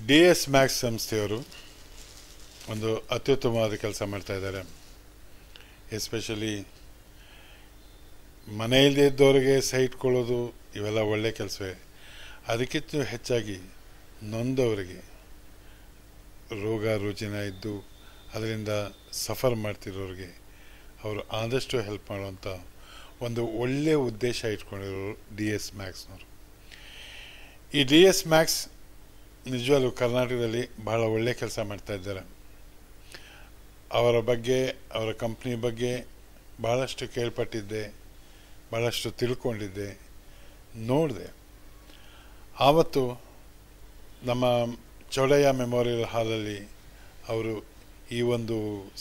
DS Max ಸಂಸ್ಥೆಯವರು ಒಂದು ಅತ್ಯುತ್ತಮವಾದ ಕೆಲಸ ಮಾಡ್ತಾ ಇದ್ದಾರೆ. ಎಸ್ಪೆಷಲಿ ಮನೆಯಲ್ಲೇ ಇದ್ದವರಿಗೆ ಸೈಟ್ ಕೊಡೋದು ಇವೆಲ್ಲ ಒಳ್ಳೆ ಕೆಲಸವೇ. ಅದಕ್ಕಿಂತ ಹೆಚ್ಚಾಗಿ ನೊಂದವರಿಗೆ, ರೋಗ ರುಜಿನ ಇದ್ದು ಅದರಿಂದ ಸಫರ್ ಮಾಡ್ತಿರೋರಿಗೆ ಅವರು ಆದಷ್ಟು ಹೆಲ್ಪ್ ಮಾಡುವಂಥ ಒಂದು ಒಳ್ಳೆಯ ಉದ್ದೇಶ ಇಟ್ಕೊಂಡಿರೋರು DS ಮ್ಯಾಕ್ಸ್ನವರು. ಈ DS ಮ್ಯಾಕ್ಸ್ ನಿಜವಾಗ್ಲೂ ಕರ್ನಾಟಕದಲ್ಲಿ ಬಹಳ ಒಳ್ಳೆಯ ಕೆಲಸ ಮಾಡ್ತಾ ಇದ್ದಾರೆ. ಅವರ ಬಗ್ಗೆ, ಅವರ ಕಂಪ್ನಿ ಬಗ್ಗೆ ಭಾಳಷ್ಟು ಕೇಳ್ಪಟ್ಟಿದ್ದೆ, ಭಾಳಷ್ಟು ತಿಳ್ಕೊಂಡಿದ್ದೆ, ನೋಡಿದೆ. ಆವತ್ತು ನಮ್ಮ ಚೌಡಯ್ಯ ಮೆಮೋರಿಯಲ್ ಹಾಲಲ್ಲಿ ಅವರು ಈ ಒಂದು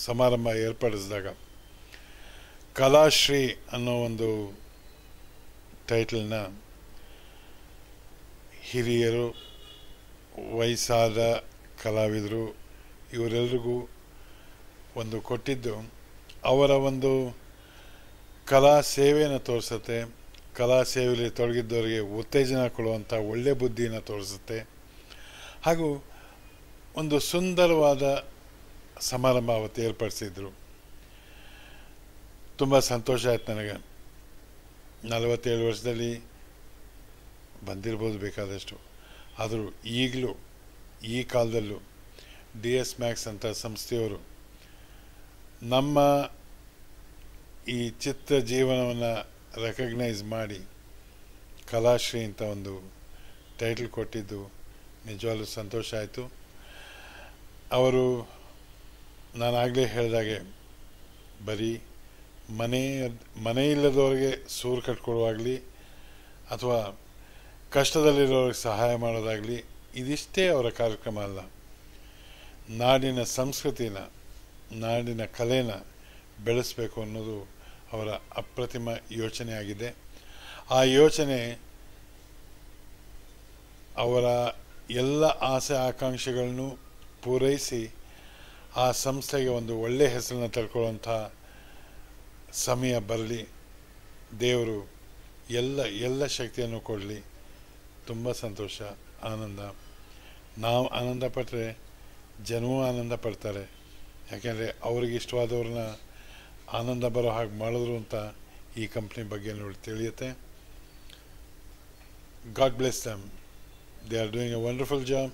ಸಮಾರಂಭ ಏರ್ಪಡಿಸಿದಾಗ ಕಲಾಶ್ರೀ ಅನ್ನೋ ಒಂದು ಟೈಟಲ್ನ ಹಿರಿಯರು, ವಯಸ್ಸಾದ ಕಲಾವಿದರು ಇವರೆಲ್ಲರಿಗೂ ಒಂದು ಕೊಟ್ಟಿದ್ದು ಅವರ ಒಂದು ಕಲಾ ಸೇವೆಯನ್ನು ತೋರಿಸುತ್ತೆ. ಕಲಾ ಸೇವೆಯಲ್ಲಿ ತೊಡಗಿದ್ದವರಿಗೆ ಉತ್ತೇಜನ ಕೊಡುವಂಥ ಒಳ್ಳೆಯ ಬುದ್ಧಿಯನ್ನು ತೋರಿಸುತ್ತೆ. ಹಾಗೂ ಒಂದು ಸುಂದರವಾದ ಸಮಾರಂಭ ಅವತ್ತು ಏರ್ಪಡಿಸಿದ್ರು. ತುಂಬ ಸಂತೋಷ ಆಯ್ತು ನನಗೆ. 47 ವರ್ಷದಲ್ಲಿ ಬಂದಿರ್ಬೋದು ಬೇಕಾದಷ್ಟು, ಆದರೂ ಈಗಲೂ ಈ ಕಾಲದಲ್ಲೂ DS ಮ್ಯಾಕ್ಸ್ ಅಂತ ಸಂಸ್ಥೆಯವರು ನಮ್ಮ ಈ ಚಿತ್ರ ಜೀವನವನ್ನು ರೆಕಗ್ನೈಸ್ ಮಾಡಿ ಕಲಾಶ್ರೀ ಅಂತ ಒಂದು ಟೈಟಲ್ ಕೊಟ್ಟಿದ್ದು ನಿಜವಾಗ್ಲೂ ಸಂತೋಷ ಆಯಿತು. ಅವರು ನಾನಾಗಲೇ ಹೇಳಿದಾಗೆ ಬರೀ ಮನೆ ಇಲ್ಲದವರಿಗೆ ಸೂರು ಕಟ್ಕೊಡುವಾಗಲಿ ಅಥವಾ ಕಷ್ಟದಲ್ಲಿರೋರಿಗೆ ಸಹಾಯ ಮಾಡೋದಾಗಲಿ ಇದಿಷ್ಟೇ ಅವರ ಕಾರ್ಯಕ್ರಮ ಅಲ್ಲ. ನಾಡಿನ ಸಂಸ್ಕೃತಿನ, ನಾಡಿನ ಕಲೆನ ಬೆಳೆಸಬೇಕು ಅನ್ನೋದು ಅವರ ಅಪ್ರತಿಮ ಯೋಚನೆ ಆಗಿದೆ. ಆ ಯೋಚನೆ ಅವರ ಎಲ್ಲ ಆಸೆ ಆಕಾಂಕ್ಷೆಗಳನ್ನು ಪೂರೈಸಿ ಆ ಸಂಸ್ಥೆಗೆ ಒಂದು ಒಳ್ಳೆಯ ಹೆಸರನ್ನು ತಳ್ಕೊಳ್ಳುವಂಥ ಸಮಯ ಬರಲಿ. ದೇವರು ಎಲ್ಲ ಶಕ್ತಿಯನ್ನು ಕೊಡಲಿ. ತುಂಬ ಸಂತೋಷ, ಆನಂದ. ನಾವು ಆನಂದ ಪಟ್ಟರೆ ಜನವೂ ಆನಂದ ಪಡ್ತಾರೆ. ಯಾಕೆಂದರೆ ಅವ್ರಿಗೆ ಇಷ್ಟವಾದವ್ರನ್ನ ಆನಂದ ಬರೋ ಹಾಗೆ ಮಾಡಿದ್ರು ಅಂತ ಈ ಕಂಪ್ನಿ ಬಗ್ಗೆ ನೋಡಿ ತಿಳಿಯುತ್ತೆ. God bless them. They are doing a wonderful job.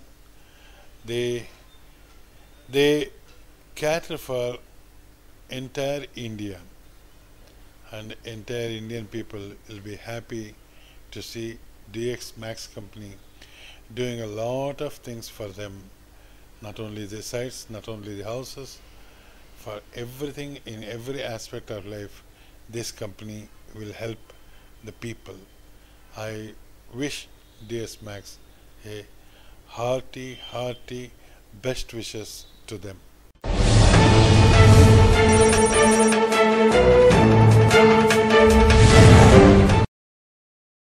They cater for entire India, and entire Indian people will be happy to see DS Max company doing a lot of things for them. Not only the sites, not only the houses, for everything in every aspect of life, this company will help the people. I wish DS Max a hearty best wishes to them.